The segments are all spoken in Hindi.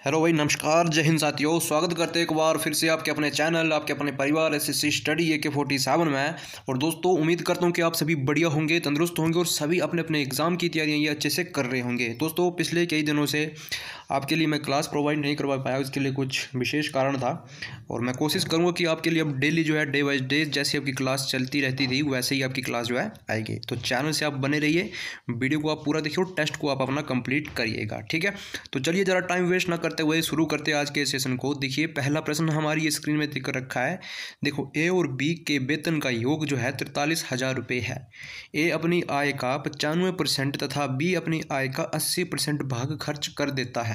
हेलो भाई, नमस्कार, जय हिंद साथियों। स्वागत करते हैं एक बार फिर से आपके अपने चैनल, आपके अपने परिवार एसएससी स्टडी AK-47 में। और दोस्तों, उम्मीद करता हूं कि आप सभी बढ़िया होंगे, तंदुरुस्त होंगे और सभी अपने अपने एग्ज़ाम की तैयारियां ये अच्छे से कर रहे होंगे। दोस्तों, पिछले कई दिनों से आपके लिए मैं क्लास प्रोवाइड नहीं करवा पाया, इसके लिए कुछ विशेष कारण था। और मैं कोशिश करूँगा कि आपके लिए अब डेली जो है, डे बाई डे जैसे आपकी क्लास चलती रहती थी वैसे ही आपकी क्लास जो है आएगी। तो चैनल से आप बने रहिए, वीडियो को आप पूरा देखिए और टेस्ट को आप अपना कंप्लीट करिएगा, ठीक है। तो चलिए ज़रा टाइम वेस्ट ना करते हुए शुरू करते हैं आज के सेशन को। देखिए, पहला प्रश्न हमारी स्क्रीन में दिख रखा है। देखो, ए और बी के वेतन का योग जो है 43,000 रुपये है। ए अपनी आय का 95% तथा बी अपनी आय का 80% भाग खर्च कर देता है।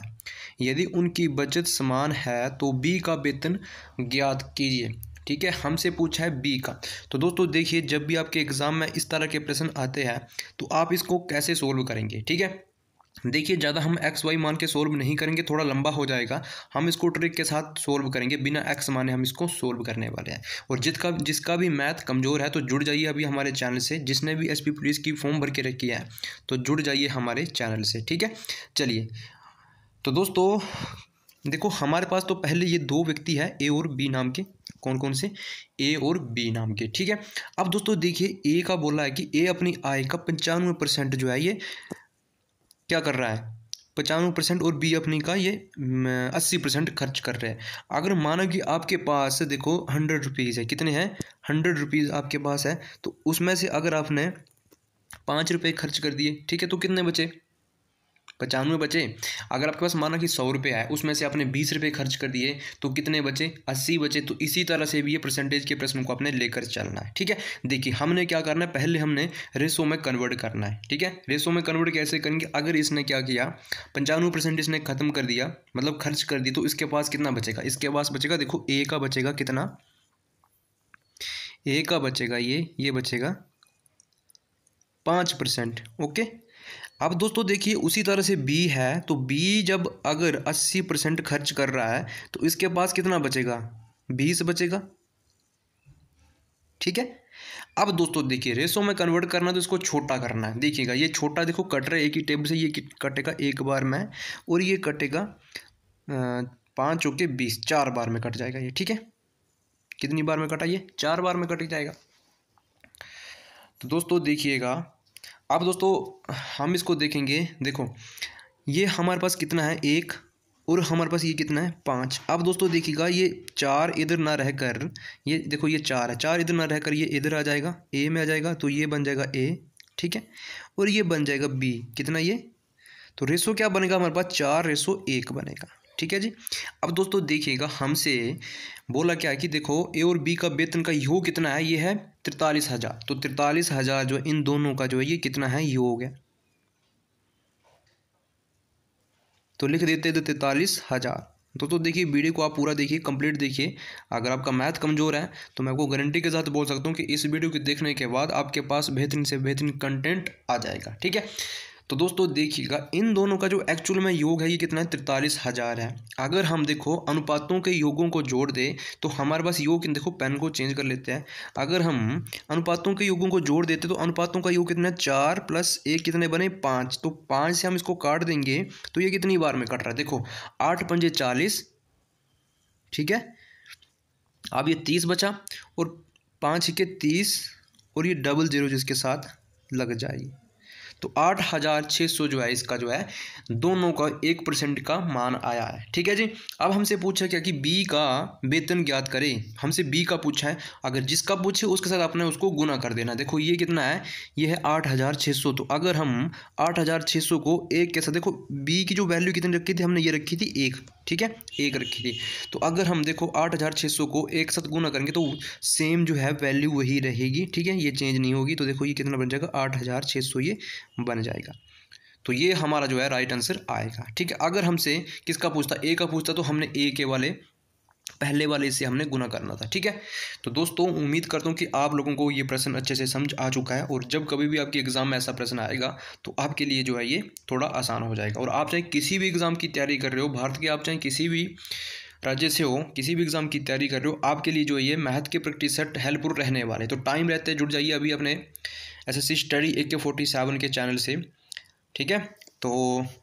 यदि उनकी बचत समान है तो बी का वेतन ज्ञात कीजिए। ठीक है, हमसे पूछा है बी का। तो दोस्तों देखिए, जब भी आपके एग्जाम में इस तरह के प्रश्न आते हैं तो आप इसको कैसे सोल्व करेंगे। ठीक है, देखिए, ज़्यादा हम एक्स वाई मान के सोल्व नहीं करेंगे, थोड़ा लंबा हो जाएगा। हम इसको ट्रिक के साथ सोल्व करेंगे, बिना एक्स माने हम इसको सोल्व करने वाले हैं। और जिसका भी मैथ कमज़ोर है तो जुड़ जाइए अभी हमारे चैनल से। जिसने भी एसपी पुलिस की फॉर्म भर के रखी है तो जुड़ जाइए हमारे चैनल से, ठीक है। चलिए, तो दोस्तों देखो, हमारे पास तो पहले ये दो व्यक्ति है ए और बी नाम के। कौन कौन से? ए और बी नाम के, ठीक है। अब दोस्तों देखिए, ए का बोला है कि ए अपनी आय का 95% जो है ये क्या कर रहा है, 95%, और बी अपनी का ये 80% खर्च कर रहे हैं। अगर मानो कि आपके पास देखो 100 रुपीज़ है, कितने हैं? 100 रुपीज़ आपके पास है। तो उसमें से अगर आपने 5 रुपये खर्च कर दिए, ठीक है, तो कितने बचे? 95 बचे। अगर आपके पास माना कि 100 रुपये है, उसमें से आपने 20 रुपये खर्च कर दिए तो कितने बचे? 80 बचे। तो इसी तरह से भी ये परसेंटेज के प्रश्न को आपने लेकर चलना है, ठीक है। देखिए, हमने क्या करना है, पहले हमने रेशो में कन्वर्ट करना है, ठीक है। रेशो में कन्वर्ट कैसे करेंगे? अगर इसने क्या किया, 95% इसने खत्म कर दिया, मतलब खर्च कर दी, तो इसके पास कितना बचेगा? इसके पास बचेगा, देखो, ए का बचेगा कितना? ए का बचेगा ये बचेगा 5%, ओके। अब दोस्तों देखिए, उसी तरह से बी है, तो बी जब अगर 80% खर्च कर रहा है तो इसके पास कितना बचेगा? 20 बचेगा, ठीक है। अब दोस्तों देखिए, रेशो में कन्वर्ट करना तो इसको छोटा करना है। देखिएगा, ये छोटा देखो कट रहा है एक ही टेबल से, ये कटेगा एक बार में और ये कटेगा 5 चौके 20, 4 बार में कट जाएगा ये, ठीक है। कितनी बार में कटा? ये 4 बार में कट जाएगा। तो दोस्तों देखिएगा, अब दोस्तों हम इसको देखेंगे। देखो, ये हमारे पास कितना है? 1, और हमारे पास ये कितना है? 5। अब दोस्तों देखिएगा, ये 4 इधर ना रहकर, ये देखो ये 4 है, 4 इधर ना रहकर ये इधर आ जाएगा, ए में आ जाएगा, तो ये बन जाएगा ए, ठीक है। और ये बन जाएगा बी, कितना ये? तो रेशो क्या बनेगा हमारे पास? 4:1 बनेगा, ठीक है जी। अब दोस्तों देखिएगा, हमसे बोला क्या है कि देखो, ए और बी का वेतन का योग कितना है? ये है 43,000। तो 43,000 जो इन दोनों का जो है ये कितना है? योग है। तो लिख देते थे 43,000। तो देखिए, वीडियो को आप पूरा देखिए, कंप्लीट देखिए। अगर आपका मैथ कमज़ोर है तो मैं आपको गारंटी के साथ बोल सकता हूँ कि इस वीडियो को देखने के बाद आपके पास बेहतरीन से बेहतरीन कंटेंट आ जाएगा, ठीक है। तो दोस्तों देखिएगा, इन दोनों का जो एक्चुअल में योग है ये कितना है? 43,000 है। अगर हम देखो अनुपातों के योगों को जोड़ दें तो हमारे पास योग, देखो पेन को चेंज कर लेते हैं। अगर हम अनुपातों के योगों को जोड़ देते तो अनुपातों का योग कितना है? 4 + 1 कितने बने? 5। तो 5 से हम इसको काट देंगे तो ये कितनी बार में कट रहा है? देखो, 8 पंजे 40, ठीक है। अब ये 30 बचा, और 5 के 30, और ये डबल जीरो जिसके साथ लग जाएगी। तो 8,600 जो है इसका जो है दोनों का 1% का मान आया है, ठीक है जी। अब हमसे पूछा क्या कि बी का वेतन ज्ञात करें। हमसे बी का पूछा है, अगर जिसका पूछे उसके साथ आपने उसको गुना कर देना। देखो, ये कितना है? ये है 8,600। तो अगर हम 8,600 को 1 के साथ, देखो बी की जो वैल्यू कितनी रखी थी हमने? ये रखी थी 1, ठीक है, 1 रखी थी। तो अगर हम देखो 8,600 को 1 के साथ गुना करेंगे तो सेम जो है वैल्यू वही रहेगी, ठीक है, ये चेंज नहीं होगी। तो देखो ये कितना बन जाएगा? 8,600 ये बन जाएगा। तो ये हमारा जो है राइट आंसर आएगा, ठीक है। अगर हमसे किसका पूछता? ए का पूछता तो हमने ए के वाले पहले वाले से हमने गुना करना था, ठीक है। तो दोस्तों, उम्मीद करता हूँ कि आप लोगों को ये प्रश्न अच्छे से समझ आ चुका है, और जब कभी भी आपके एग्ज़ाम में ऐसा प्रश्न आएगा तो आपके लिए जो है ये थोड़ा आसान हो जाएगा। और आप चाहे किसी भी एग्ज़ाम की तैयारी कर रहे हो, भारत के आप चाहे किसी भी राज्य से हो, किसी भी एग्ज़ाम की तैयारी कर रहे हो, आपके लिए जो है ये मैथ के प्रैक्टिस सेट हेल्पफुल रहने वाले। तो टाइम रहते जुड़ जाइए अभी अपने एसएससी स्टडी AK-47 के चैनल से, ठीक है। तो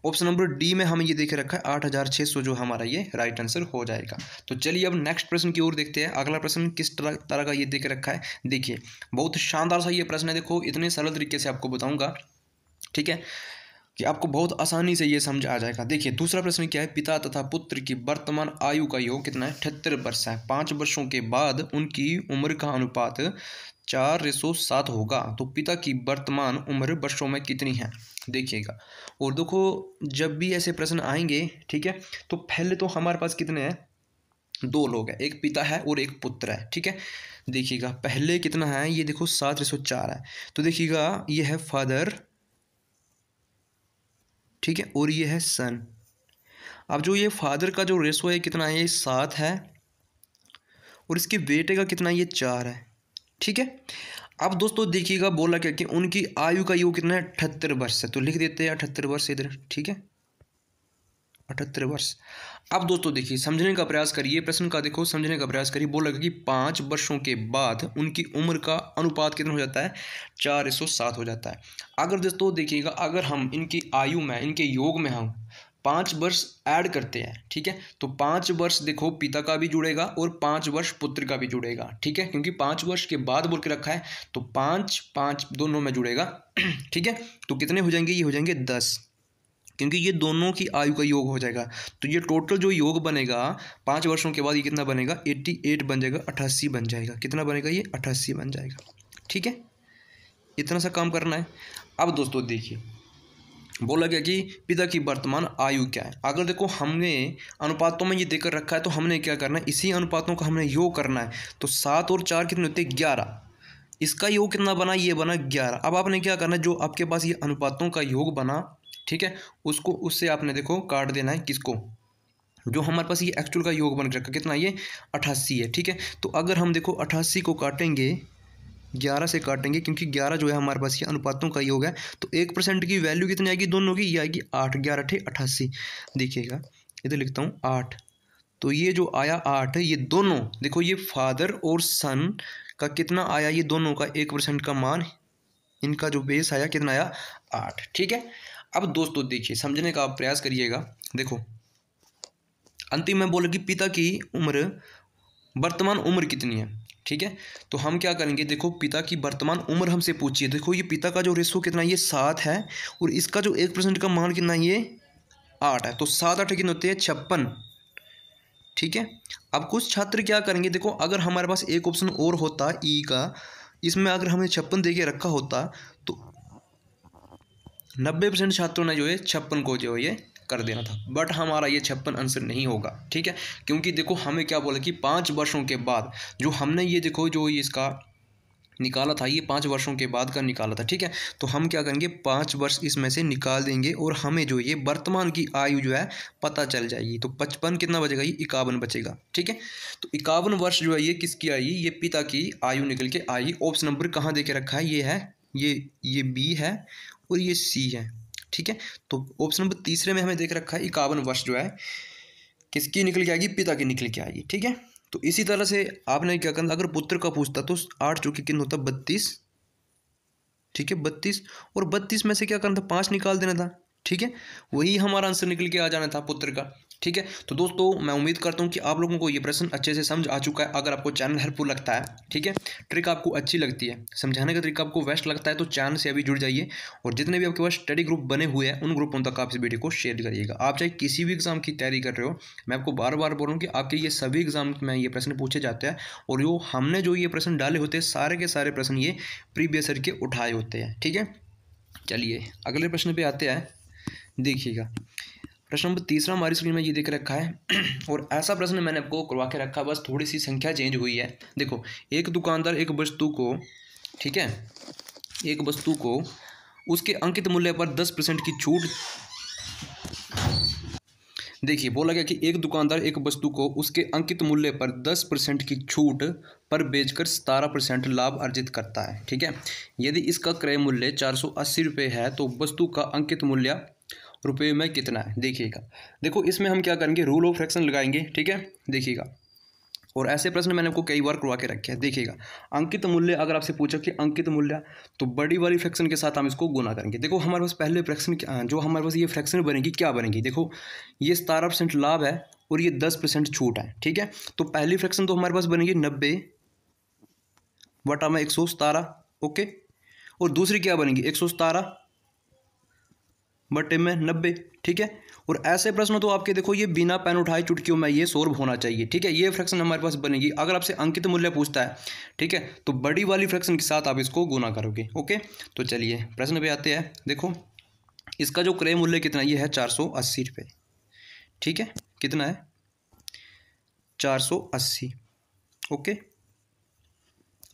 ऑप्शन नंबर डी में हमें ये देख रखा है 8600 जो हमारा ये राइट आंसर हो जाएगा। तो चलिए अब नेक्स्ट प्रश्न की ओर देखते हैं। अगला प्रश्न किस तरह का ये देख रखा है, देखिए बहुत शानदार सा ये प्रश्न है। देखो इतने सरल तरीके से आपको बताऊंगा, ठीक है, कि आपको बहुत आसानी से ये समझ आ जाएगा। देखिए दूसरा प्रश्न क्या है, पिता तथा पुत्र की वर्तमान आयु का योग कितना है, 78 वर्ष है। 5 वर्षों के बाद उनकी उम्र का अनुपात 4:7 होगा। तो पिता की वर्तमान उम्र वर्षों में कितनी है, देखिएगा। और देखो जब भी ऐसे प्रश्न आएंगे, ठीक है, तो पहले तो हमारे पास कितने हैं, 2 लोग हैं, एक पिता है और एक पुत्र है, ठीक है। देखिएगा पहले कितना है, ये देखो 7:4 है। तो देखिएगा ये है फादर, ठीक है, और ये है सन। अब जो ये फादर का जो रेशो है कितना है, ये 7 है, और इसके बेटे का कितना है, ये 4 है, ठीक है। अब दोस्तों देखिएगा बोला क्या कि उनकी आयु का योग कितना है, 78 वर्ष है। तो लिख देते हैं 78 वर्ष इधर, ठीक है, 78 वर्ष। अब दोस्तों देखिए समझने का प्रयास करिए प्रश्न का, देखो समझने का प्रयास करिए। बोला कि 5 वर्षों के बाद उनकी उम्र का अनुपात कितना हो जाता है, 4:7 हो जाता है। अगर दोस्तों देखिएगा अगर हम इनकी आयु में, इनके योग में हम 5 वर्ष ऐड करते हैं, ठीक है, तो 5 वर्ष देखो पिता का भी जुड़ेगा और 5 वर्ष पुत्र का भी जुड़ेगा, ठीक है, क्योंकि 5 वर्ष के बाद बोल के रखा है, तो 5 5 दोनों में जुड़ेगा, ठीक है। तो कितने हो जाएंगे, ये हो जाएंगे 10, क्योंकि ये दोनों की आयु का योग हो जाएगा। तो ये टोटल जो योग बनेगा 5 वर्षों के बाद ये कितना बनेगा, 88 बन जाएगा, 88 बन जाएगा। कितना बनेगा, ये 88 बन जाएगा, ठीक है। इतना सा काम करना है। अब दोस्तों देखिए बोला गया कि पिता की वर्तमान आयु क्या है। अगर देखो हमने अनुपातों में ये देकर रखा है, तो हमने क्या करना है, इसी अनुपातों का हमने योग करना है। तो 7 और 4 कितने होते हैं, 11। इसका योग कितना बना, ये बना 11। अब आपने क्या करना है, जो आपके पास ये अनुपातों का योग बना, ठीक है, उसको उससे आपने देखो काट देना है, किसको, जो हमारे पास ये एक्चुअल का योग बन रखा कितना, ये 88 है, ठीक है। तो अगर हम देखो 88 को काटेंगे 11 से काटेंगे, क्योंकि 11 जो है हमारे पास ये अनुपातों का योग है, तो 1% की वैल्यू कितनी आएगी दोनों की, ये आएगी 8, 11 × 88। देखिएगा इधर लिखता हूँ 8, तो ये जो आया 8, ये दोनों देखो ये फादर और सन का कितना आया, ये दोनों का 1% का मान, इनका जो बेस आया कितना आया, 8, ठीक है। अब दोस्तों देखिए समझने का आप प्रयास करिएगा। देखो अंतिम में बोले कि पिता की उम्र, वर्तमान उम्र कितनी है, ठीक है। तो हम क्या करेंगे, देखो पिता की वर्तमान उम्र हमसे पूछिए। देखो ये पिता का जो रेशो कितना है, ये 7 है, और इसका जो 1% का मान कितना है, ये 8 है। तो 7 8 कितने होते हैं, 56, ठीक है। अब कुछ छात्र क्या करेंगे, देखो अगर हमारे पास एक ऑप्शन और होता ई का, इसमें अगर हमें 56 दे के रखा होता, तो 90% छात्रों ने जो है 56 को जो ये कर देना था। बट हमारा ये 56 आंसर नहीं होगा, ठीक है, क्योंकि देखो हमें क्या बोला कि 5 वर्षों के बाद जो हमने ये देखो जो इसका निकाला था, ये 5 वर्षों के बाद का निकाला था, ठीक है। तो हम क्या करेंगे, 5 वर्ष इसमें से निकाल देंगे और हमें जो ये वर्तमान की आयु जो है पता चल जाएगी। तो 55 कितना बचेगा, ये 51 बचेगा, ठीक है। तो 51 वर्ष जो है ये किसकी आई, ये पिता की आयु निकल के आई। ऑप्शन नंबर कहाँ दे के रखा है, ये है, ये बी है और ये सी है, ठीक है। तो ऑप्शन नंबर तीसरे में हमें देख रखा है 51 वर्ष जो है किसकी निकल के आएगी, पिता की निकल के आएगी, ठीक है। तो इसी तरह से आपने क्या करना, अगर पुत्र का पूछता तो 8 जो कि कितना होता 32, ठीक है, 32, और 32 में से क्या करना था, 5 निकाल देना था, ठीक है। वही हमारा आंसर निकल के आ जाना था पुत्र का, ठीक है। तो दोस्तों मैं उम्मीद करता हूँ कि आप लोगों को ये प्रश्न अच्छे से समझ आ चुका है। अगर आपको चैनल हेल्पफुल लगता है, ठीक है, ट्रिक आपको अच्छी लगती है, समझाने का तरीका आपको बेस्ट लगता है, तो चैनल से अभी जुड़ जाइए। और जितने भी आपके पास स्टडी ग्रुप बने हुए हैं उन ग्रुपों तक आप इस वीडियो को शेयर करिएगा। आप चाहे किसी भी एग्जाम की तैयारी कर रहे हो, मैं आपको बार बार बोल रहा हूँ कि आपके ये सभी एग्जाम में ये प्रश्न पूछे जाते हैं, और जो हमने जो ये प्रश्न डाले होते हैं सारे के सारे प्रश्न ये प्रीवियस ईयर के उठाए होते हैं, ठीक है। चलिए अगले प्रश्न पे आते हैं। देखिएगा प्रश्न नंबर तीसरा हमारी स्क्रीन में ये देख रखा है और ऐसा प्रश्न मैंने आपको करवा के रखा, बस थोड़ी सी संख्या चेंज हुई है। देखो एक दुकानदार एक वस्तु को, ठीक है, एक वस्तु को उसके अंकित मूल्य पर 10% की छूट, देखिए बोला गया कि एक दुकानदार एक वस्तु को उसके अंकित मूल्य पर 10% की छूट पर बेचकर 17% लाभ अर्जित करता है, ठीक है। यदि इसका क्रय मूल्य 480 रुपये है तो वस्तु का अंकित मूल्य रुपये में कितना है। देखिएगा देखो इसमें हम क्या करेंगे, रूल ऑफ फ्रैक्शन लगाएंगे, ठीक है। देखिएगा और ऐसे प्रश्न मैंने आपको कई बार करवा के रखे हैं। देखिएगा, अंकित मूल्य अगर आपसे पूछा कि अंकित मूल्य, तो बड़ी वाली फ्रैक्शन के साथ हम इसको गुना करेंगे। देखो हमारे पास पहले फ्रैक्शन जो हमारे पास ये फ्रैक्शन बनेगी क्या बनेगी, देखो ये 17% लाभ है और ये 10% छूट है, ठीक है। तो पहली फ्रैक्शन तो हमारे पास बनेगी 90/117, ओके। और दूसरी क्या बनेगी 117/90, ठीक है। और ऐसे प्रश्न तो आपके देखो ये बिना पेन उठाए चुटकियों में ये सॉल्व होना चाहिए, ठीक है। ये फ्रैक्शन हमारे पास बनेगी। अगर आपसे अंकित मूल्य पूछता है, ठीक है, तो बड़ी वाली फ्रैक्शन के साथ आप इसको गुना करोगे, ओके। तो चलिए प्रश्न पे आते हैं। देखो इसका जो क्रय मूल्य कितना, ये है 480 रुपये, ठीक है। कितना है 480, ओके।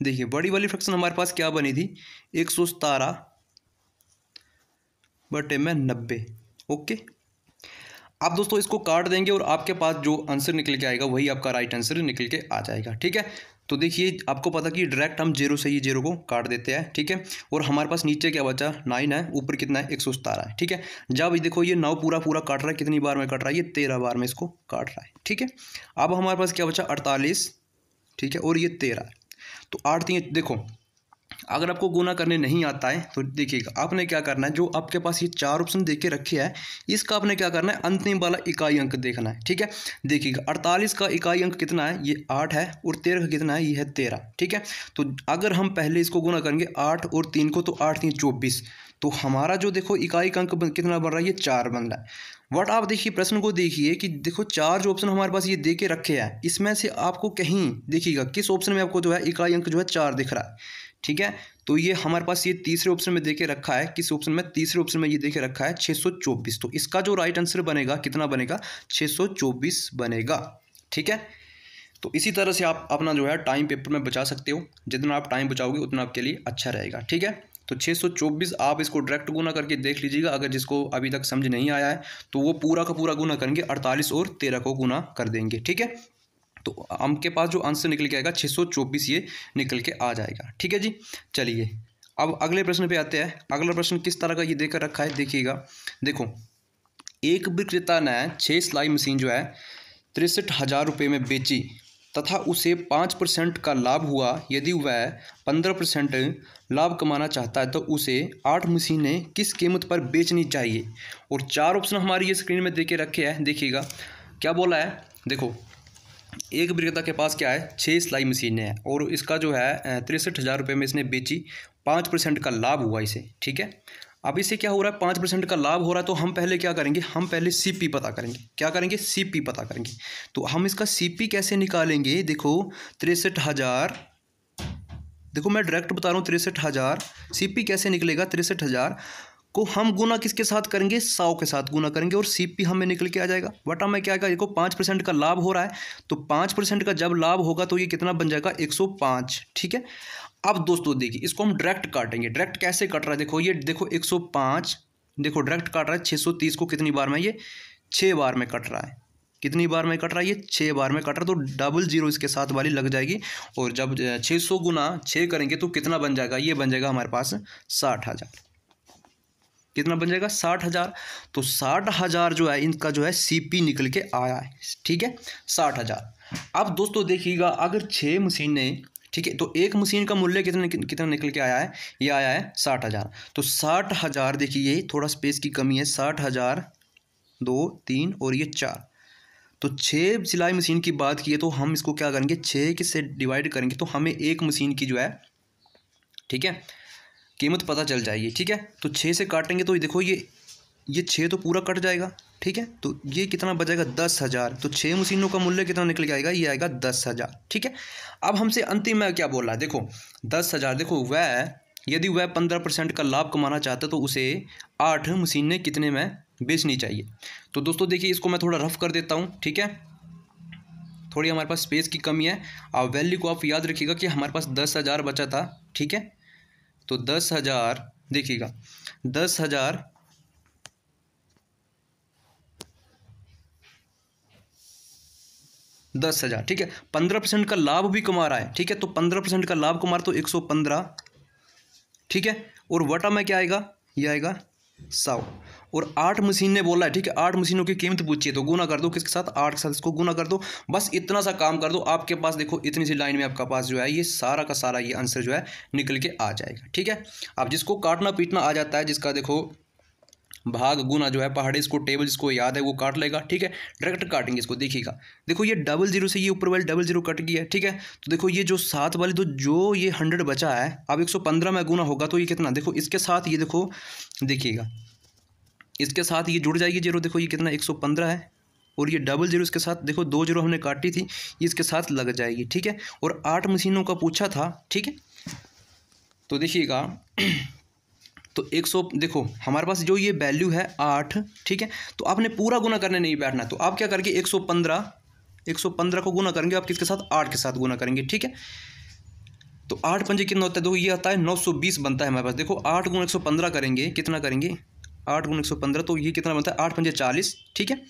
देखिए बड़ी वाली फ्रैक्शन हमारे पास क्या बनी थी 117/90, ओके। आप दोस्तों इसको काट देंगे और आपके पास जो आंसर निकल के आएगा वही आपका राइट आंसर निकल के आ जाएगा, ठीक है। तो देखिए आपको पता कि डायरेक्ट हम 0 से ही 0 को काट देते हैं, ठीक है। और हमारे पास नीचे क्या बचा 9 है, ऊपर कितना है 117 है, ठीक है। जब देखो ये 9 पूरा काट रहा है, कितनी बार में काट रहा है, ये 13 बार में इसको काट रहा है, ठीक है। अब हमारे पास क्या बचा 48, ठीक है, और ये 13। तो 8 3, देखो अगर आपको गुना करने नहीं आता है तो देखिएगा आपने क्या करना है, जो आपके पास ये 4 ऑप्शन देके रखे हैं इसका आपने क्या करना है अंतिम वाला इकाई अंक देखना है, ठीक है। देखिएगा 48 का इकाई अंक कितना है, ये 8 है, और 13 का कितना है, ये है 13, ठीक है। तो अगर हम पहले इसको गुना करेंगे 8 और 3 को, तो 8 3 24, तो हमारा जो देखो इकाई अंक कितना बन रहा है, ये 4 बन रहा है। वट आप देखिए प्रश्न को देखिए कि देखो 4 जो ऑप्शन हमारे पास ये दे के रखे हैं, इसमें से आपको कहीं देखिएगा किस ऑप्शन में आपको जो है इकाई अंक जो है 4 दिख रहा है, ठीक है। तो ये हमारे पास ये तीसरे ऑप्शन में देके रखा है, किस ऑप्शन में, तीसरे ऑप्शन में ये देके रखा है 624। तो इसका जो राइट आंसर बनेगा कितना बनेगा 624 बनेगा, ठीक है। तो इसी तरह से आप अपना जो है टाइम पेपर में बचा सकते हो, जितना आप टाइम बचाओगे उतना आपके लिए अच्छा रहेगा, ठीक है। तो 624 आप इसको डायरेक्ट गुना करके देख लीजिएगा। अगर जिसको अभी तक समझ नहीं आया है तो वो पूरा का पूरा गुना करेंगे, 48 और 13 को गुना कर देंगे, ठीक है। तो हमके पास जो आंसर निकल के आएगा 624 ये निकल के आ जाएगा, ठीक है जी। चलिए अब अगले प्रश्न पे आते हैं। अगला प्रश्न किस तरह का ये देकर रखा है, देखिएगा। देखो एक विक्रेता ने 6 सिलाई मशीन जो है 63,000 रुपये में बेची तथा उसे 5% का लाभ हुआ। यदि वह 15% लाभ कमाना चाहता है तो उसे 8 मशीनें किस कीमत पर बेचनी चाहिए। और 4 ऑप्शन हमारी ये स्क्रीन में देके रखे हैं। देखिएगा क्या बोला है, देखो एक विक्रेता के पास क्या है 6 सिलाई मशीनें हैं और इसका जो है 63,000 रुपये में इसने बेची, 5% का लाभ हुआ इसे, ठीक है। अब इसे क्या हो रहा है 5% का लाभ हो रहा है, तो हम पहले क्या करेंगे, हम पहले सीपी पता करेंगे। क्या करेंगे, सीपी पता करेंगे। तो हम इसका सीपी कैसे निकालेंगे, देखो 63,000, देखो मैं डायरेक्ट बता रहा हूँ 63,000, सीपी कैसे निकलेगा 63,000 को हम गुना किसके साथ करेंगे, 100 के साथ गुना करेंगे और सीपी हमें निकल के आ जाएगा। बटा में क्या आएगा, देखो 5% का लाभ हो रहा है, तो 5% का जब लाभ होगा तो ये कितना बन जाएगा 105, ठीक है। अब दोस्तों देखिए इसको हम डायरेक्ट काटेंगे। डायरेक्ट कैसे कट रहा है, देखो ये देखो 105, देखो डायरेक्ट काट रहा है 630 को कितनी बार में, ये 6 बार में कट रहा है। कितनी बार में कट रहा है, ये 6 बार में कट रहा है, तो डबल जीरो इसके साथ वाली लग जाएगी। और जब 600 गुना 6 करेंगे तो कितना बन जाएगा, ये बन जाएगा हमारे पास 60,000। कितना बन जाएगा 60,000। तो 60,000 जो है इनका जो है सीपी निकल के आया है, ठीक है 60,000। अब दोस्तों देखिएगा अगर 6 मशीनें, ठीक है, तो एक मशीन का मूल्य कितना निकल के आया है, ये आया है 60,000। तो 60,000 देखिए थोड़ा स्पेस की कमी है, 60,000 2 3 और ये 4, तो 6 सिलाई मशीन की बात की है तो हम इसको क्या करेंगे 6 से डिवाइड करेंगे तो हमें एक मशीन की जो है, ठीक है, कीमत पता चल जाएगी, ठीक है। तो 6 से काटेंगे तो देखो ये 6 तो पूरा कट जाएगा, ठीक है। तो ये कितना बचेगा 10,000। तो 6 मशीनों का मूल्य कितना निकल के आएगा, ये आएगा 10,000, ठीक है। अब हमसे अंतिम में क्या बोल रहा है, देखो 10,000, देखो वह यदि वह 15% का लाभ कमाना चाहता है तो उसे 8 मशीनें कितने में बेचनी चाहिए। तो दोस्तों देखिए इसको मैं थोड़ा रफ कर देता हूँ, ठीक है, थोड़ी हमारे पास स्पेस की कमी है। अब वैल्यू को आप याद रखिएगा कि हमारे पास 10,000 बचा था, ठीक है। तो 10,000 देखिएगा 10,000 10,000, ठीक है। 15% का लाभ भी कमा रहा है, ठीक है। तो 15% का लाभ कमा रहा तो 115, ठीक है। और वटा में क्या आएगा, ये आएगा 100 और 8 मशीन ने बोला है, ठीक है, 8 मशीनों की कीमत पूछी है तो गुना कर दो किसके साथ, 8 के साथ इसको गुना कर दो। बस इतना सा काम कर दो, आपके पास देखो इतनी सी लाइन में आपका पास जो है ये सारा का सारा ये आंसर जो है निकल के आ जाएगा, ठीक है। अब जिसको काटना पीटना आ जाता है, जिसका देखो भाग गुना जो है पहाड़ी, इसको टेबल जिसको याद है वो काट लेगा, ठीक है। डायरेक्ट काटेंगे इसको, देखिएगा देखो ये 00 से ये ऊपर वाली 00 कट गई है, ठीक है। तो देखो ये जो 7 वाली, तो जो ये 100 बचा है, अब 115 में गुना होगा तो ये कितना, देखो इसके साथ ये देखो देखिएगा इसके साथ ये जुड़ जाएगी जीरो, देखो ये कितना 115 है, और ये 00 इसके साथ देखो 2 0 हमने काटी थी, ये इसके साथ लग जाएगी, ठीक है। और 8 मशीनों का पूछा था, ठीक है। तो देखिएगा तो 100 देखो हमारे पास जो ये वैल्यू है 8, ठीक है। तो आपने पूरा गुना करने नहीं बैठना, तो आप क्या करेंगे 115 को गुना करेंगे आप किसके साथ, 8 के साथ गुना करेंगे, ठीक है। तो 8 पंजे कितना होता है, देखो ये आता है 920 बनता है हमारे पास। देखो 8 गुना 115 करेंगे, कितना करेंगे 8 गुना 115, तो ये कितना बनता है 8 पंजे 40, ठीक है।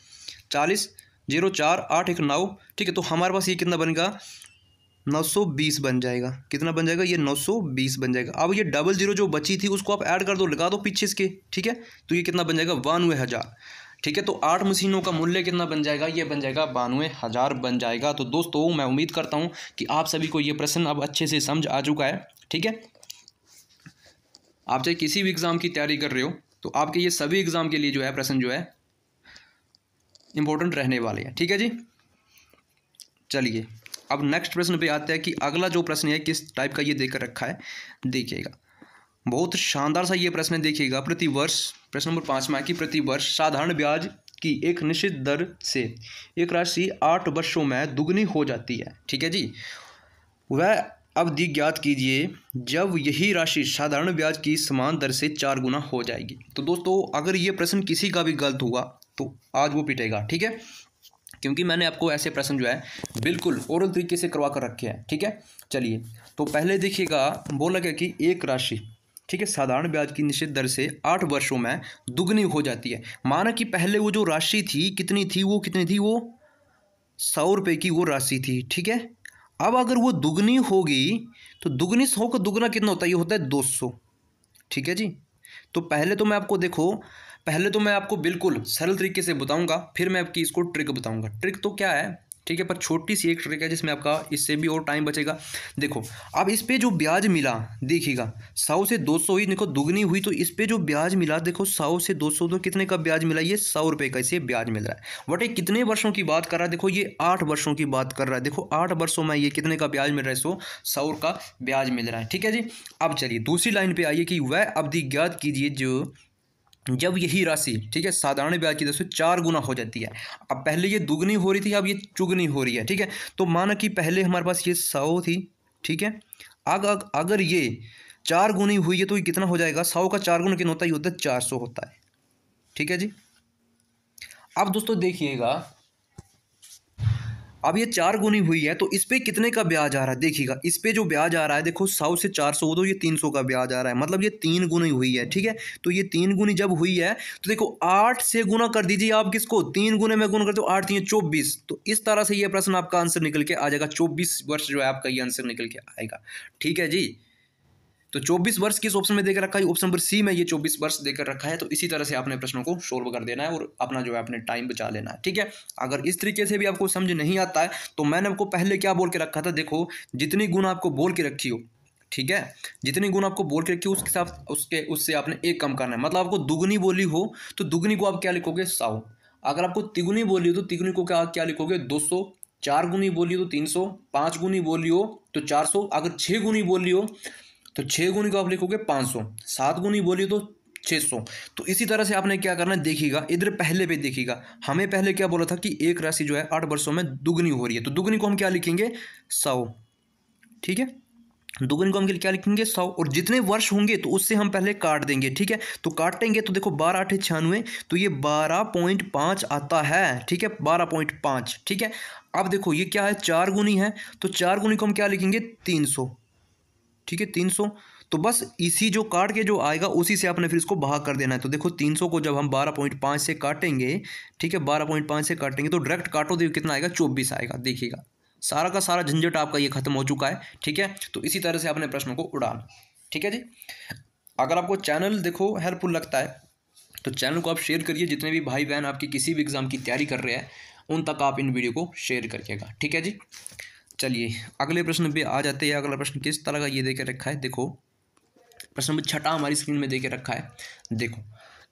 40 0 4 8 1 9, ठीक है। तो हमारे पास ये कितना बनेगा 920 बन जाएगा, कितना बन जाएगा ये 920 बन जाएगा। अब ये 00 जो बची थी उसको आप ऐड कर दो, लगा दो पीछे इसके, ठीक है। तो ये कितना बन जाएगा 92,000, ठीक है। तो 8 मशीनों का मूल्य कितना बन जाएगा, ये बन जाएगा 92,000 बन जाएगा। तो दोस्तों मैं उम्मीद करता हूँ कि आप सभी को ये प्रश्न अब अच्छे से समझ आ चुका है, ठीक है। आप चाहे किसी भी एग्ज़ाम की तैयारी कर रहे हो तो आपके ये सभी एग्ज़ाम के लिए जो है प्रश्न जो है इंपॉर्टेंट रहने वाले हैं, ठीक है जी। चलिए अब नेक्स्ट प्रश्न पे आते हैं कि अगला जो प्रश्न है किस टाइप का ये देकर रखा है, देखिएगा बहुत शानदार सा ये प्रश्न है, देखिएगा प्रतिवर्ष प्रश्न नंबर 5 में कि प्रतिवर्ष साधारण ब्याज की एक निश्चित दर से एक राशि 8 वर्षों में दुगनी हो जाती है, ठीक है जी। वह अवधि ज्ञात कीजिए जब यही राशि साधारण ब्याज की समान दर से 4 गुना हो जाएगी। तो दोस्तों अगर ये प्रश्न किसी का भी गलत हुआ तो आज वो पिटेगा, ठीक है, क्योंकि मैंने आपको ऐसे प्रश्न जो है बिल्कुल ओरल तरीके से करवा कर रखे हैं, ठीक है। चलिए तो पहले देखिएगा बोला गया कि एक राशि, ठीक है, साधारण ब्याज की निश्चित दर से 8 वर्षों में दुगनी हो जाती है। माना कि पहले वो जो राशि थी कितनी थी, वो 100 रुपये की वो राशि थी, ठीक है। अब अगर वो दुगनी होगी तो दुगनी 100 का दुगना कितना होता है, ये होता है 200, ठीक है जी। तो पहले तो मैं आपको बिल्कुल सरल तरीके से बताऊंगा, फिर मैं आपकी इसको ट्रिक बताऊंगा। ट्रिक तो क्या है, ठीक है, पर छोटी सी एक ट्रिक है जिसमें आपका इससे भी और टाइम बचेगा। देखो अब इस पे जो ब्याज मिला, देखिएगा 100 से 200 ही देखो दुगनी हुई, तो इस पे जो ब्याज मिला देखो 100 से 200 तो कितने का ब्याज मिला, ये 100 रुपये का इसे ब्याज मिल रहा है। बट ये कितने वर्षों की बात कर रहा है, देखो ये 8 वर्षों की बात कर रहा है। देखो 8 वर्षों में ये कितने का ब्याज मिल रहा है, 100 का ब्याज मिल रहा है, ठीक है जी। अब चलिए दूसरी लाइन पे आइए कि वह अवधि ज्ञात कीजिए जब यही राशि, ठीक है, साधारण ब्याज की दर से 4 गुना हो जाती है। अब पहले ये दुगनी हो रही थी, अब ये चुगनी हो रही है, ठीक है। तो माना कि पहले हमारे पास ये 100 थी, ठीक है। अगर ये 4 गुनी हुई है तो ये कितना हो जाएगा, 100 का 4 गुना कितना होता है, ये होता है 400 होता है, ठीक है जी। अब दोस्तों देखिएगा अब ये 4 गुनी हुई है तो इस पे कितने का ब्याज आ रहा है, देखिएगा इस पे जो ब्याज आ रहा है देखो 100 से 400 तो ये 300 का ब्याज आ रहा है, मतलब ये 3 गुनी हुई है, ठीक है। तो ये 3 गुनी जब हुई है तो देखो 8 से गुना कर दीजिए आप किसको, 3 गुने में गुना करते हो 8 3 24, तो इस तरह से ये प्रश्न आपका आंसर निकल के आ जाएगा, 24 वर्ष जो है आपका ये आंसर निकल के आएगा, ठीक है जी। तो 24 वर्ष किस ऑप्शन में देकर रखा है, ऑप्शन नंबर सी में ये 24 वर्ष देकर रखा है। तो इसी तरह से आपने प्रश्नों को सोल्व कर देना है और अपना जो है अपने टाइम बचा लेना है, ठीक है। अगर इस तरीके से भी आपको समझ नहीं आता है तो मैंने आपको पहले क्या बोल के रखा था, देखो जितनी गुण आपको बोल के रखी हो, ठीक है, जितनी गुण आपको बोल के रखी हो उसके साथ उससे आपने एक कम करना है। मतलब आपको दुगनी बोली हो तो दुगनी को आप क्या लिखोगे 100, अगर आपको तिगुनी बोली हो तो तिगुनी को क्या लिखोगे 200, 4 गुनी बोली हो तो 300, 5 गुनी बोली हो तो 400, अगर 6 गुनी बोली हो तो 6 गुनी को आप लिखोगे 500, 7 गुनी बोली तो 600। तो इसी तरह से आपने क्या करना है, देखिएगा इधर पहले पे देखिएगा, हमें पहले क्या बोला था कि एक राशि जो है 8 वर्षों में दुगनी हो रही है, तो दुगनी को हम क्या लिखेंगे 100, ठीक है। दुगनी को हम क्या लिखेंगे 100, और जितने वर्ष होंगे तो उससे हम पहले काट देंगे, ठीक है। तो काटेंगे तो देखो 12 8 96, तो ये 12.5 आता है, ठीक है, 12.5, ठीक है। अब देखो ये क्या है 4 गुनी है, तो 4 गुनी को हम क्या लिखेंगे 300, ठीक है 300। तो बस इसी जो काट के जो आएगा उसी से आपने फिर इसको भाग कर देना है। तो देखो 300 को जब हम 12.5 से काटेंगे, ठीक है, 12.5 से काटेंगे तो डायरेक्ट काटो तो कितना आएगा 24 आएगा। देखिएगा सारा का सारा झंझट आपका ये खत्म हो चुका है, ठीक है। तो इसी तरह से आपने प्रश्नों को उड़ाना, ठीक है जी। अगर आपको चैनल देखो हेल्पफुल लगता है तो चैनल को आप शेयर करिए, जितने भी भाई बहन आपके किसी भी एग्ज़ाम की तैयारी कर रहे हैं उन तक आप इन वीडियो को शेयर करिएगा, ठीक है जी। चलिए अगले प्रश्न पे आ जाते हैं। अगला प्रश्न किस तरह का ये दे के रखा है, देखो प्रश्न नंबर 6 हमारी स्क्रीन में दे के रखा है। देखो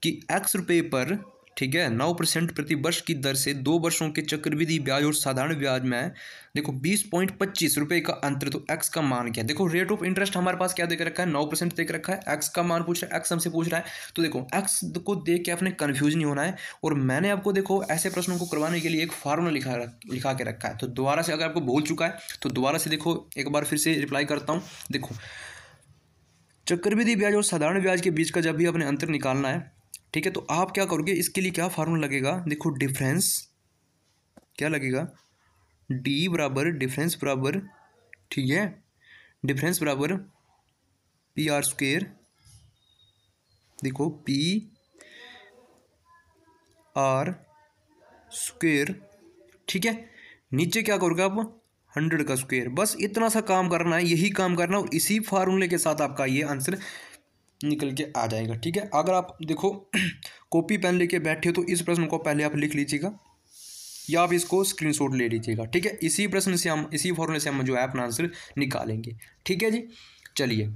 कि x रुपये पर, ठीक है, 9% प्रति वर्ष की दर से 2 वर्षों के चक्रवृद्धि ब्याज और साधारण ब्याज में देखो 20.25 रुपये का अंतर, तो x का मान क्या है। देखो रेट ऑफ इंटरेस्ट हमारे पास क्या देकर रखा है, 9% देकर रखा है, x का मान पूछ रहा है, x हमसे पूछ रहा है। तो देखो x को देख के आपने कन्फ्यूज नहीं होना है, और मैंने आपको देखो ऐसे प्रश्नों को करवाने के लिए एक फार्मूला लिखा के रखा है। तो दोबारा से अगर आपको भूल चुका है तो दोबारा से देखो, एक बार फिर से रिप्लाई करता हूँ। देखो चक्रवृद्धि ब्याज और साधारण ब्याज के बीच का जब भी अपने अंतर निकालना है, ठीक है, तो आप क्या करोगे, इसके लिए क्या फार्मूला लगेगा, देखो डिफरेंस क्या लगेगा, डी बराबर डिफरेंस बराबर, ठीक है, डिफरेंस बराबर पी आर स्क्वेयर, देखो पी आर स्क्वेयर, ठीक है। नीचे क्या करोगे आप, 100 का स्क्वेयर। बस इतना सा काम करना है, यही काम करना है, और इसी फार्मूले के साथ आपका ये आंसर निकल के आ जाएगा, ठीक है। अगर आप देखो कॉपी पेन लेके बैठे हो तो इस प्रश्न को पहले आप लिख लीजिएगा, या आप इसको स्क्रीनशॉट ले लीजिएगा, ठीक है। इसी प्रश्न से हम, इसी फॉर्मूले से हम जो है अपना आंसर निकालेंगे, ठीक है जी। चलिए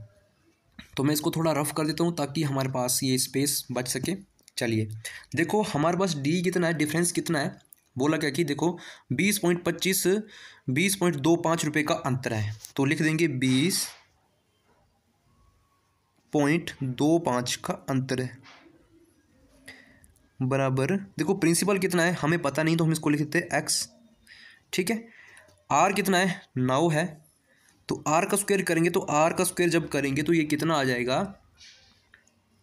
तो मैं इसको थोड़ा रफ कर देता हूँ ताकि हमारे पास ये स्पेस बच सके। चलिए देखो हमारे पास डी कितना है, डिफरेंस कितना है, बोला क्या कि देखो 20.25 रुपये का अंतर है, तो लिख देंगे 20.25 का अंतर है बराबर, देखो प्रिंसिपल कितना है हमें पता नहीं, तो हम इसको लिख देते हैं एक्स, ठीक है। आर कितना है, 9 है, तो आर का स्क्वायर करेंगे, तो आर का स्क्वायर जब करेंगे तो ये कितना आ जाएगा,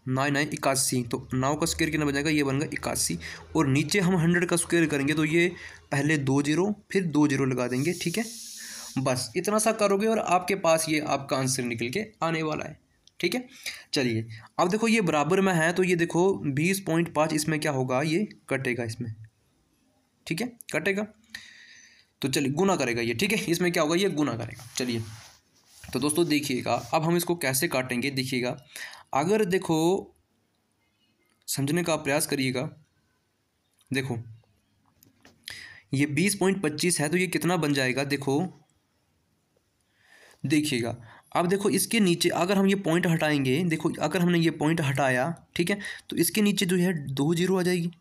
81, तो 9 का स्क्वायर कितना बन जाएगा, ये बनेगा 81, और नीचे हम 100 का स्क्वायर करेंगे तो ये पहले 2 जीरो फिर 2 जीरो लगा देंगे, ठीक है। बस इतना सा करोगे और आपके पास ये आपका आंसर निकल के आने वाला है, ठीक है। चलिए अब देखो ये बराबर में है, तो ये देखो 20.5 इसमें क्या होगा, ये कटेगा इसमें, ठीक है, कटेगा, तो चलिए गुना करेगा ये, ठीक है, इसमें क्या होगा, ये गुना करेगा। चलिए तो दोस्तों देखिएगा अब हम इसको कैसे काटेंगे, देखिएगा अगर देखो समझने का प्रयास करिएगा, देखो ये 20.25 है तो ये कितना बन जाएगा, देखो देखिएगा अब देखो इसके नीचे अगर हम ये पॉइंट हटाएंगे, देखो अगर हमने ये पॉइंट हटाया, ठीक है, तो इसके नीचे जो है 2 जीरो आ जाएगी,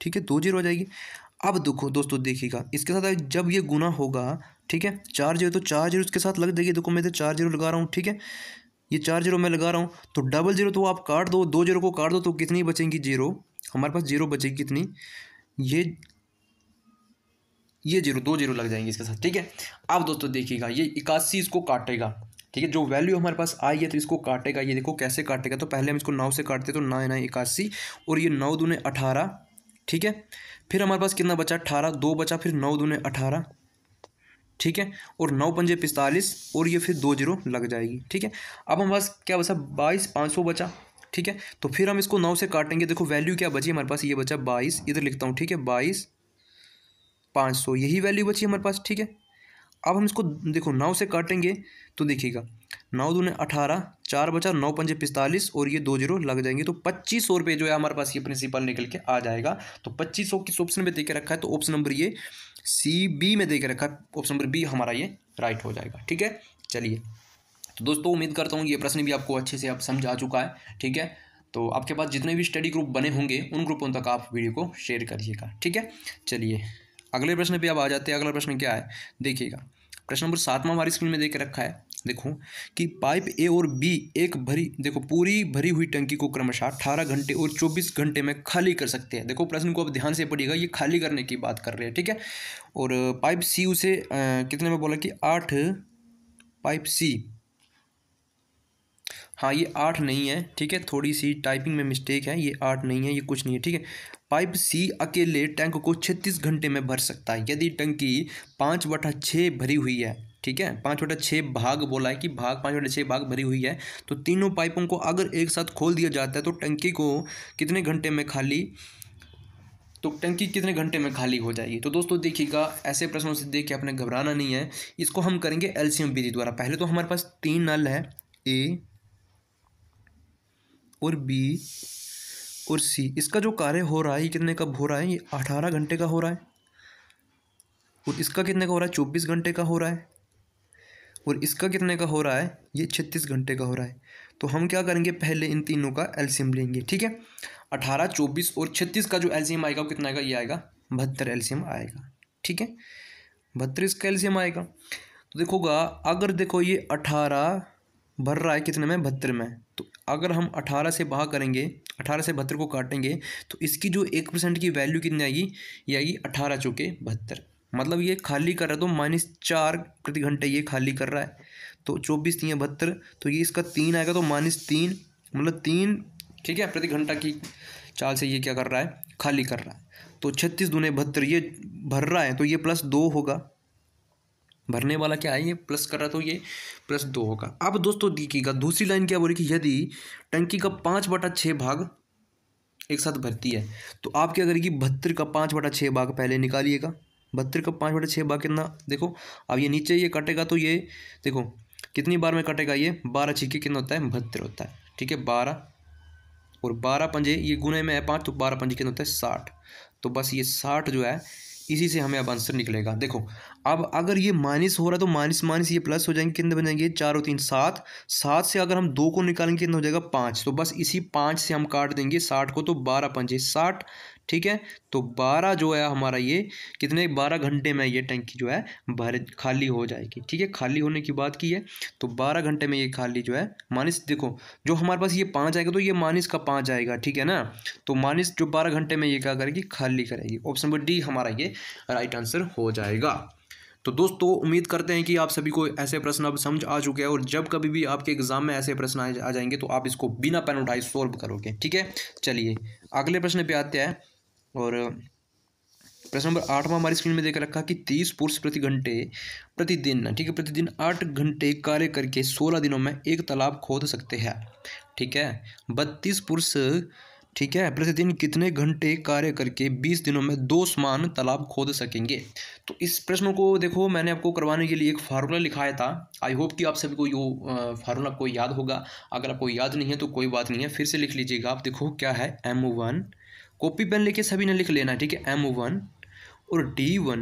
ठीक है, 2 जीरो आ जाएगी। अब देखो दोस्तों देखिएगा इसके साथ जब ये गुना होगा, ठीक है, 4 जीरो, तो 4 जीरो इसके साथ लग देगी, देखो मैं तो 4 जीरो लगा रहा हूँ, ठीक है, ये 4 जीरो मैं लगा रहा हूँ, तो डबल जीरो तो आप काट दो, 2 जीरो को काट दो तो कितनी बचेंगी, जीरो, हमारे पास जीरो बचेगी कितनी, ये जीरो, 2 जीरो लग जाएंगे इसके साथ, ठीक है। अब दोस्तों देखिएगा ये 81 इसको काटेगा, ठीक है, जो वैल्यू हमारे पास आई है तो इसको काटेगा, ये देखो कैसे काटेगा, तो पहले हम इसको 9 से काटते तो 9 9 81, और ये 9 दूने 18, ठीक है, फिर हमारे पास कितना बचा, 18, 2 बचा, फिर 9 दूने 18, ठीक है, और 9 पंजे 45, और ये फिर 2 जीरो लग जाएगी, ठीक है। अब हमारे पास क्या बचा, 22,500 बचा, ठीक है, तो फिर हम इसको 9 से काटेंगे, देखो वैल्यू क्या बची हमारे पास, ये बचा 22, इधर लिखता हूँ, ठीक है, 22,500 यही वैल्यू बची हमारे पास, ठीक है। अब हम इसको देखो 9 से काटेंगे तो देखिएगा 9 दूने 18, 4 बचा, 9 पंजे 45, और ये 2 जीरो लग जाएंगे, तो 2500 रुपये जो है हमारे पास ये प्रिंसिपल निकल के आ जाएगा। तो 2500 किस ऑप्शन में दे के रखा है, तो ऑप्शन नंबर ये सी बी में दे के रखा है, ऑप्शन नंबर बी हमारा ये राइट हो जाएगा, ठीक है। चलिए तो दोस्तों उम्मीद करता हूँ ये प्रश्न भी आपको अच्छे से आप समझ आ चुका है, ठीक है। तो आपके पास जितने भी स्टडी ग्रुप बने होंगे उन ग्रुपों तक आप वीडियो को शेयर करिएगा, ठीक है। चलिए अगले प्रश्न पे अब आ जाते हैं। अगला प्रश्न क्या है, देखिएगा प्रश्न नंबर 7 हमारी स्क्रीन में देकर रखा है। देखो कि पाइप ए और बी एक पूरी भरी हुई टंकी को क्रमशः 18 घंटे और 24 घंटे में खाली कर सकते हैं। देखो प्रश्न को अब ध्यान से पढ़िएगा, ये खाली करने की बात कर रहे हैं, ठीक है। और पाइप सी उसे कितने में बोला कि 8, पाइप सी, हाँ ये 8 नहीं है, ठीक है, थोड़ी सी टाइपिंग में मिस्टेक है, ये 8 नहीं है, ये कुछ नहीं है, ठीक है। पाइप सी अकेले टैंक को 36 घंटे में भर सकता है यदि टंकी 5/6 भरी हुई है, ठीक है, 5/6 भाग बोला है कि भाग 5/6 भाग भरी हुई है। तो तीनों पाइपों को अगर एक साथ खोल दिया जाता है तो टंकी को कितने घंटे में खाली, तो टंकी कितने घंटे में खाली हो जाएगी। तो दोस्तों देखिएगा ऐसे प्रश्नों से देख के आपने घबराना नहीं है, इसको हम करेंगे एलसीएम विधि द्वारा। पहले तो हमारे पास 3 नल है, ए और बी और सी, इसका जो कार्य हो रहा है ये कितने कब हो रहा है, ये 18 घंटे का हो रहा है। और इसका कितने का हो रहा है, 24 घंटे का हो रहा है। और इसका कितने का हो रहा है, ये 36 घंटे का हो रहा है। तो हम क्या करेंगे, पहले इन तीनों का एलसीएम लेंगे। ठीक है, 18, 24 और 36 का जो एलसीएम आएगा वो कितना आएगा, ये आएगा 72 एलसीएम आएगा। ठीक है, 32 इसका एलसीएम आएगा। तो देखोगा, अगर देखो ये 18 भर रहा है कितने में, 72 में, तो अगर हम 18 से भाग करेंगे, 18 से 72 को काटेंगे, तो इसकी जो 1% की वैल्यू कितनी आएगी, ये आएगी 18 चौके 72। मतलब ये खाली कर रहा है तो -4 प्रति घंटे ये खाली कर रहा है। तो 24 3 72, तो ये इसका 3 आएगा, तो -3 मतलब 3, ठीक है, प्रति घंटा की चाल से ये क्या कर रहा है, खाली कर रहा है। तो 36 दूने 72, ये भर रहा है तो ये +2 होगा। भरने वाला क्या है, ये प्लस कर रहा तो ये +2 होगा। अब दोस्तों देखिएगा, दूसरी लाइन क्या बोल रही कि यदि टंकी का 5/6 भाग एक साथ भरती है, तो आप क्या करेगी, 72 का 5/6 भाग पहले निकालिएगा। 72 का 5/6 भाग कितना, देखो अब ये नीचे ये कटेगा तो ये देखो कितनी बार में कटेगा, ये 12 छिके कितना होता है, 72 होता है। ठीक है, 12 और 12 पंजे ये गुने में है 5, तो 12 पंजे कितना होता है, 60। तो बस ये 60 जो है, इसी से हमें अब आंसर निकलेगा। देखो अब अगर ये माइनस हो रहा है तो माइनस माइनस ये प्लस हो जाएंगे, कितने बन जाएंगे, 4 और 3 7। 7 से अगर हम 2 को निकालेंगे कितना हो जाएगा, 5। तो बस इसी 5 से हम काट देंगे 60 को, तो 12 पंजे 60। ठीक है, तो 12 जो है हमारा ये कितने, 12 घंटे में ये टंकी जो है भर खाली हो जाएगी। ठीक है, खाली होने की बात की है, तो 12 घंटे में ये खाली जो है, माइनस देखो जो हमारे पास ये 5 आएगा तो ये माइनस का 5 आएगा। ठीक है ना, तो माइनस जो 12 घंटे में ये क्या करेगी, खाली करेगी। ऑप्शन नंबर डी हमारा ये राइट आंसर हो जाएगा। तो दोस्तों उम्मीद करते हैं कि आप सभी को ऐसे प्रश्न अब समझ आ चुके हैं, और जब कभी भी आपके एग्जाम में ऐसे प्रश्न आ जाएंगे तो आप इसको बिना पेन उठाए सॉल्व करोगे। ठीक है, चलिए अगले प्रश्न पे आते हैं। और प्रश्न नंबर 8वां हमारी स्क्रीन में देख रखा कि 30 पुरुष प्रतिदिन, ठीक है, प्रतिदिन 8 घंटे कार्य करके 16 दिनों में एक तालाब खोद सकते हैं। ठीक है, 32 पुरुष, ठीक है, प्रतिदिन कितने घंटे कार्य करके 20 दिनों में 2 समान तालाब खोद सकेंगे। तो इस प्रश्न को देखो मैंने आपको करवाने के लिए एक फार्मूला लिखाया था। आई होप कि आप सभी को ये फार्मूला आपको याद होगा। अगर आपको याद नहीं है तो कोई बात नहीं है, फिर से लिख लीजिएगा। आप देखो क्या है, M1, कॉपी पेन लेके सभी ने लिख लेना। ठीक है, M1 और D1,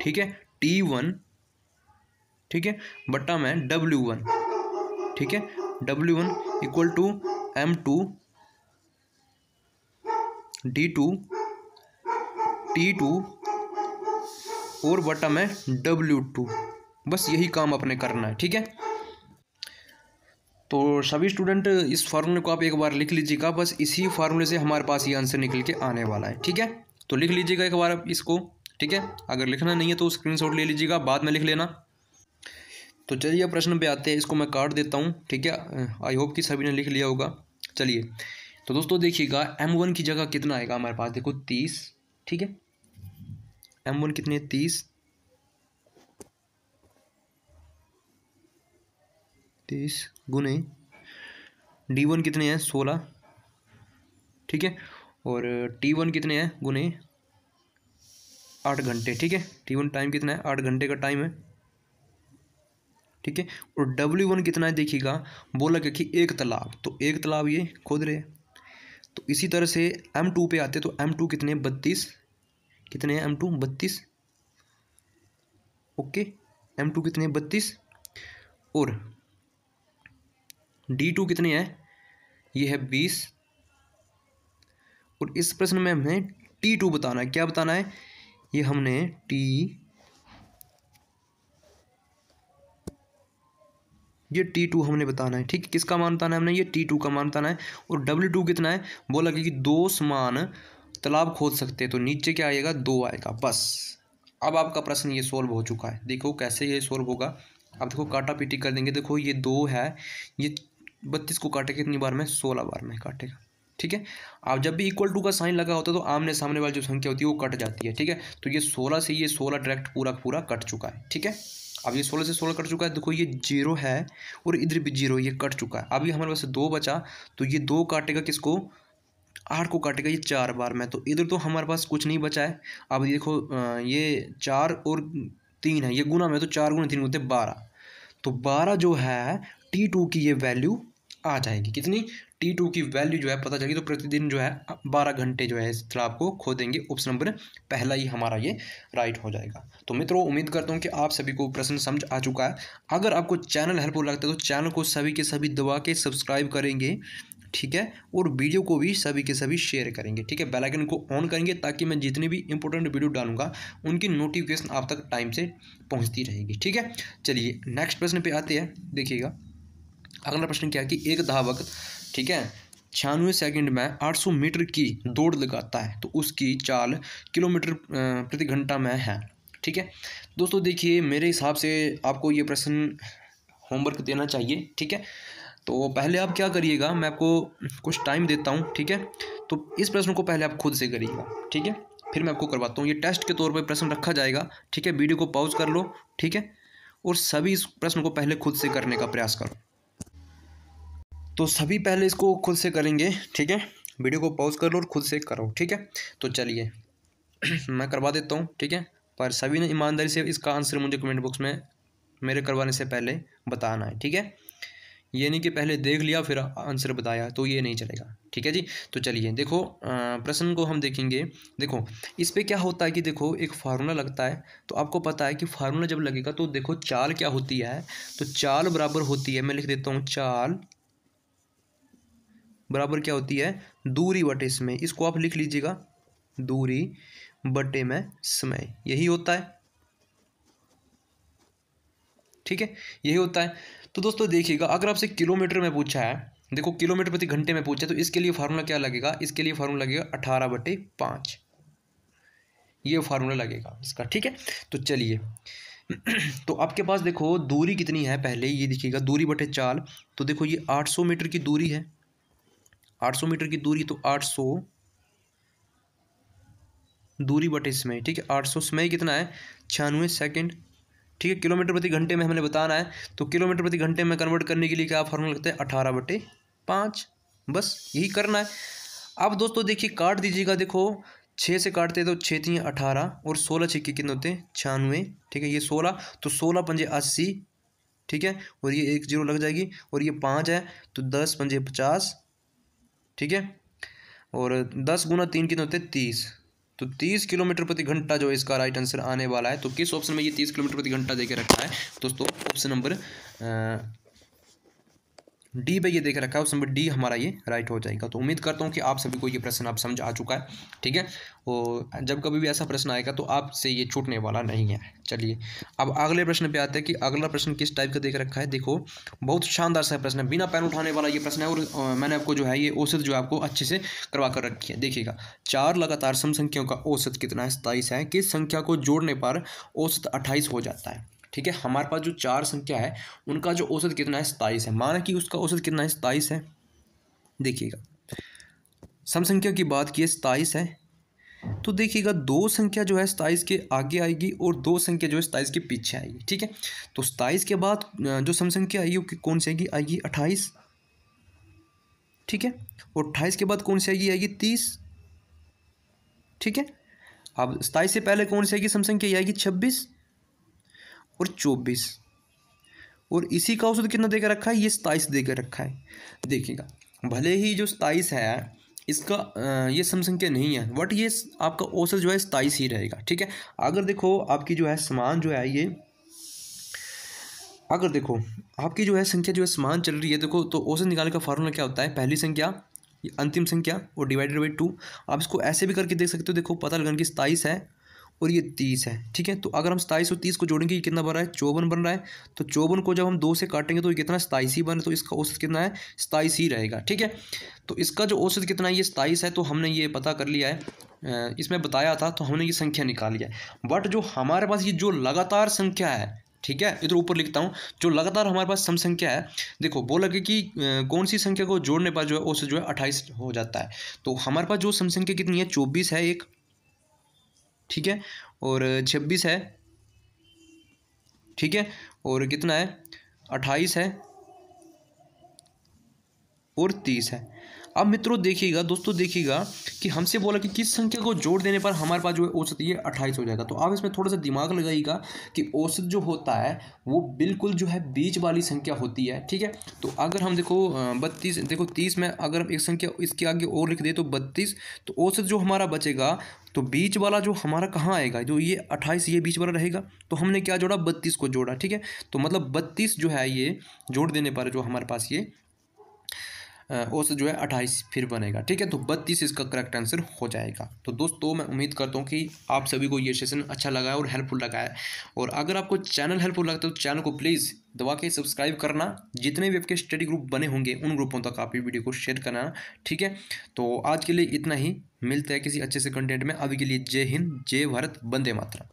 ठीक है, T1, ठीक है, बट्टा में W1, ठीक है, W1 equal to M2, D2, T2 और बट्टा में W2। बस यही काम अपने करना है। ठीक है, तो सभी स्टूडेंट इस फार्मूले को आप एक बार लिख लीजिएगा। बस इसी फार्मूले से हमारे पास ये आंसर निकल के आने वाला है। ठीक है, तो लिख लीजिएगा एक बार इसको। ठीक है, अगर लिखना नहीं है तो स्क्रीनशॉट ले लीजिएगा, बाद में लिख लेना। तो चलिए प्रश्न पे आते हैं, इसको मैं काट देता हूँ। ठीक है, आई होप कि सभी ने लिख लिया होगा। चलिए तो दोस्तों देखिएगा, M1 की जगह कितना आएगा हमारे पास, देखो 30। ठीक है, M1 कितने, 30 गुने D1 कितने हैं, 16। ठीक है, और T1 कितने हैं, गुने 8 घंटे। ठीक है, T1 टाइम कितना है, 8 घंटे का टाइम है। ठीक है, और W1 कितना है, देखिएगा बोला क्या कि एक तालाब, तो एक तालाब ये खोद रहे। तो इसी तरह से M2 पे आते, तो M2 कितने, 32, कितने हैं M2, 32। ओके, M2 कितने, 32, और D2 कितने हैं, ये है 20। और इस प्रश्न में हमें T2 बताना है। क्या बताना है, ये हमने T2 हमने बताना है। ठीक, किसका मान बताना है हमने, ये T2 का मान बताना है। और W2 कितना है, बोला कि 2 समान तालाब खोद सकते हैं, तो नीचे क्या आएगा, 2 आएगा। बस अब आपका प्रश्न ये सोल्व हो चुका है। देखो कैसे ये सोल्व होगा। अब देखो काटा पीटी कर देंगे। देखो ये 2 है, ये 32 को काटेगा कितनी बार में, 16 बार में काटेगा। ठीक है, अब जब भी इक्वल टू का साइन लगा होता है तो आमने सामने वाली जो संख्या होती है वो कट जाती है। ठीक है, तो ये 16 से ये 16 डायरेक्ट पूरा कट चुका है। ठीक है, अब ये 16 से 16 कट चुका है। देखो ये 0 है और इधर भी 0, ये कट चुका है। अभी हमारे पास 2 बचा, तो ये 2 काटेगा किसको, 8 को काटेगा ये 4 बार में। तो इधर तो हमारे पास कुछ नहीं बचा है। अब देखो ये 4 और 3 है, ये गुना में, तो 4 गुना 3 होते 12। तो 12 जो है T2 की ये वैल्यू आ जाएगी, कितनी, T2 की वैल्यू जो है पता चलेगी तो प्रतिदिन जो है 12 घंटे जो है इस तालाब को खोदेंगे। ऑप्शन नंबर पहला ही हमारा ये राइट हो जाएगा। तो मित्रों उम्मीद करता हूँ कि आप सभी को प्रश्न समझ आ चुका है। अगर आपको चैनल हेल्पफुल लगता है तो चैनल को सभी के सभी दबा के सब्सक्राइब करेंगे, ठीक है, और वीडियो को भी सभी के सभी शेयर करेंगे, ठीक है, बेल आइकन को ऑन करेंगे ताकि मैं जितनी भी इंपॉर्टेंट वीडियो डालूंगा उनकी नोटिफिकेशन आप तक टाइम से पहुंचती रहेगी, ठीक है। चलिए नेक्स्ट प्रश्न पे आते हैं। देखिएगा अगला प्रश्न क्या है कि एक धावक, ठीक है, 96 सेकंड में 800 मीटर की दौड़ लगाता है तो उसकी चाल किलोमीटर प्रति घंटा में है, ठीक है। दोस्तों देखिए मेरे हिसाब से आपको ये प्रश्न होमवर्क देना चाहिए, ठीक है। तो पहले आप क्या करिएगा, मैं आपको कुछ टाइम देता हूँ, ठीक है। तो इस प्रश्न को पहले आप खुद से करिएगा, ठीक है, फिर मैं आपको करवाता हूँ। ये टेस्ट के तौर पर प्रश्न रखा जाएगा, ठीक है। वीडियो को पॉज कर लो, ठीक है, और सभी इस प्रश्न को पहले खुद से करने का प्रयास करो। तो सभी पहले इसको खुद से करेंगे, ठीक है। वीडियो को पॉज कर लो और खुद से करो, ठीक है। तो चलिए मैं करवा देता हूँ, ठीक है, पर सभी ने ईमानदारी से इसका आंसर मुझे कमेंट बॉक्स में मेरे करवाने से पहले बताना है, ठीक है। ये नहीं कि पहले देख लिया फिर आंसर बताया, तो ये नहीं चलेगा, ठीक है जी। तो चलिए देखो प्रश्न को हम देखेंगे। देखो इस पे क्या होता है कि देखो एक फार्मूला लगता है, तो आपको पता है कि फार्मूला जब लगेगा तो देखो चाल क्या होती है, तो चाल बराबर होती है, मैं लिख देता हूँ, चाल बराबर क्या होती है, दूरी बटे समय। इसको आप लिख लीजिएगा, दूरी बटे में समय, यही होता है, ठीक है, यही होता है। तो दोस्तों देखिएगा अगर आपसे किलोमीटर में पूछा है, देखो किलोमीटर प्रति घंटे में पूछा है, तो इसके लिए फार्मूला क्या लगेगा, इसके लिए फार्मूला लगेगा 18/5, ये फार्मूला लगेगा इसका, ठीक है। तो चलिए तो आपके पास देखो दूरी कितनी है, पहले ये देखिएगा, दूरी बटे चाल, तो देखो ये 800 मीटर की दूरी है, 800 मीटर की दूरी, तो 800 दूरी बटे समय, ठीक है। 800 समय कितना है, 96 सेकंड, ठीक है। किलोमीटर प्रति घंटे में हमने बताना है, तो किलोमीटर प्रति घंटे में कन्वर्ट करने के लिए क्या फार्मूला लगता है, 18/5, बस यही करना है। अब दोस्तों देखिए काट दीजिएगा, देखो 6 से काटते तो 6 3 18 और 16 छक्के कितने होते हैं, 96, ठीक है। ये 16, तो 16 पंजे 80, ठीक है, और ये 1 0 लग जाएगी, और ये 5 है तो 10 पंजे 50, ठीक है, और 10 गुना 3 कितने होते हैं, 30, तो 30 किलोमीटर प्रति घंटा जो इसका राइट आंसर आने वाला है। तो किस ऑप्शन में ये 30 किलोमीटर प्रति घंटा देके रखा है दोस्तों, ऑप्शन नंबर डी पे ये देख रखा है, ऑप्शन नंबर डी हमारा ये राइट हो जाएगा। तो उम्मीद करता हूँ कि आप सभी को ये प्रश्न आप समझ आ चुका है, ठीक है। और जब कभी भी ऐसा प्रश्न आएगा तो आपसे ये छूटने वाला नहीं है। चलिए अब अगले प्रश्न पे आते हैं कि अगला प्रश्न किस टाइप का देख रखा है। देखो बहुत शानदार सा प्रश्न है, बिना पेन उठाने वाला ये प्रश्न है, और मैंने आपको जो है ये औसत जो है आपको अच्छे से करवा कर रखी है। देखिएगा 4 लगातार सम संख्याओं का औसत कितना है, 27 है। किस संख्या को जोड़ने पर औसत 28 हो जाता है, ठीक है। हमारे पास जो 4 संख्या है उनका जो औसत कितना है, 27 है। माना कि उसका औसत कितना है, 27 है। देखिएगा सम संख्या की बात की 27 है, तो देखिएगा 2 संख्या जो है 27 के आगे आएगी और 2 संख्या जो है 27 के पीछे आएगी, ठीक है। तो 27 के बाद जो सम संख्या आएगी वो कौन सी आएगी, आएगी 28, ठीक है। और 28 के बाद कौन सी आएगी, आएगी 30, ठीक है। अब 27 से पहले कौन सी आएगी सम संख्या, आएगी 26 और 24, और इसी का औसत कितना देकर रखा है, ये 27 देकर रखा है। देखिएगा भले ही जो 27 है इसका ये सम संख्या नहीं है, बट ये आपका औसत जो है 27 ही रहेगा, ठीक है। अगर देखो आपकी जो है समान जो है ये, अगर देखो आपकी जो है संख्या जो है समान चल रही है, देखो तो औसत निकालने का फार्मूला क्या होता है, पहली संख्या ये अंतिम संख्या और डिवाइडेड बाई 2। आप इसको ऐसे भी करके देख सकते हो, देखो पता लगन कि 27 है और ये 30 है, ठीक है। तो अगर हम 27 और 30 को जोड़ेंगे ये कितना बन रहा है, 54 बन रहा है। तो 54 को जब हम 2 से काटेंगे तो ये कितना 27 ही बने, तो इसका औसत कितना है, 27 ही रहेगा, ठीक है। तो इसका जो औसत कितना है, ये 27 है। तो हमने ये पता कर लिया है, इसमें बताया था, तो हमने ये संख्या निकाल लिया है। बट जो हमारे पास ये जो लगातार संख्या है, ठीक है, इधर ऊपर लिखता हूँ, जो लगातार हमारे पास सम संख्या है, देखो बोला कि कौन सी संख्या को जोड़ने पर जो है औसत जो है 28 हो जाता है। तो हमारे पास जो सम संख्या कितनी है, 24 है एक, ठीक है, और 26 है, ठीक है, और कितना है 28 है और 30 है। अब मित्रों देखिएगा, दोस्तों देखिएगा कि हमसे बोला कि किस संख्या को जोड़ देने पर हमारे पास जो है औसत ये 28 हो जाएगा। तो आप इसमें थोड़ा सा दिमाग लगाइएगा कि औसत जो होता है वो बिल्कुल जो है बीच वाली संख्या होती है, ठीक है। तो अगर हम देखो 32, देखो 30 में अगर हम एक संख्या इसके आगे और लिख दे तो 32, तो औसत जो हमारा बचेगा तो बीच वाला जो हमारा कहाँ आएगा, जो ये 28 ये बीच वाला रहेगा। तो हमने क्या जोड़ा, 32 को जोड़ा, ठीक है। तो मतलब 32 जो है ये जोड़ देने पर जो हमारे पास ये औसत जो है 28 फिर बनेगा, ठीक है। तो 32 इसका करेक्ट आंसर हो जाएगा। तो दोस्तों मैं उम्मीद करता हूँ कि आप सभी को ये सेशन अच्छा लगा है और हेल्पफुल लगा है। और अगर आपको चैनल हेल्पफुल लगता है तो चैनल को प्लीज़ दबा के सब्सक्राइब करना। जितने भी आपके स्टडी ग्रुप बने होंगे उन ग्रुपों तक आप ये वीडियो को शेयर करना, ठीक है। तो आज के लिए इतना ही, मिलते हैं किसी अच्छे से कंटेंट में। अभी के लिए जय हिंद, जय भारत, वंदे मातरम।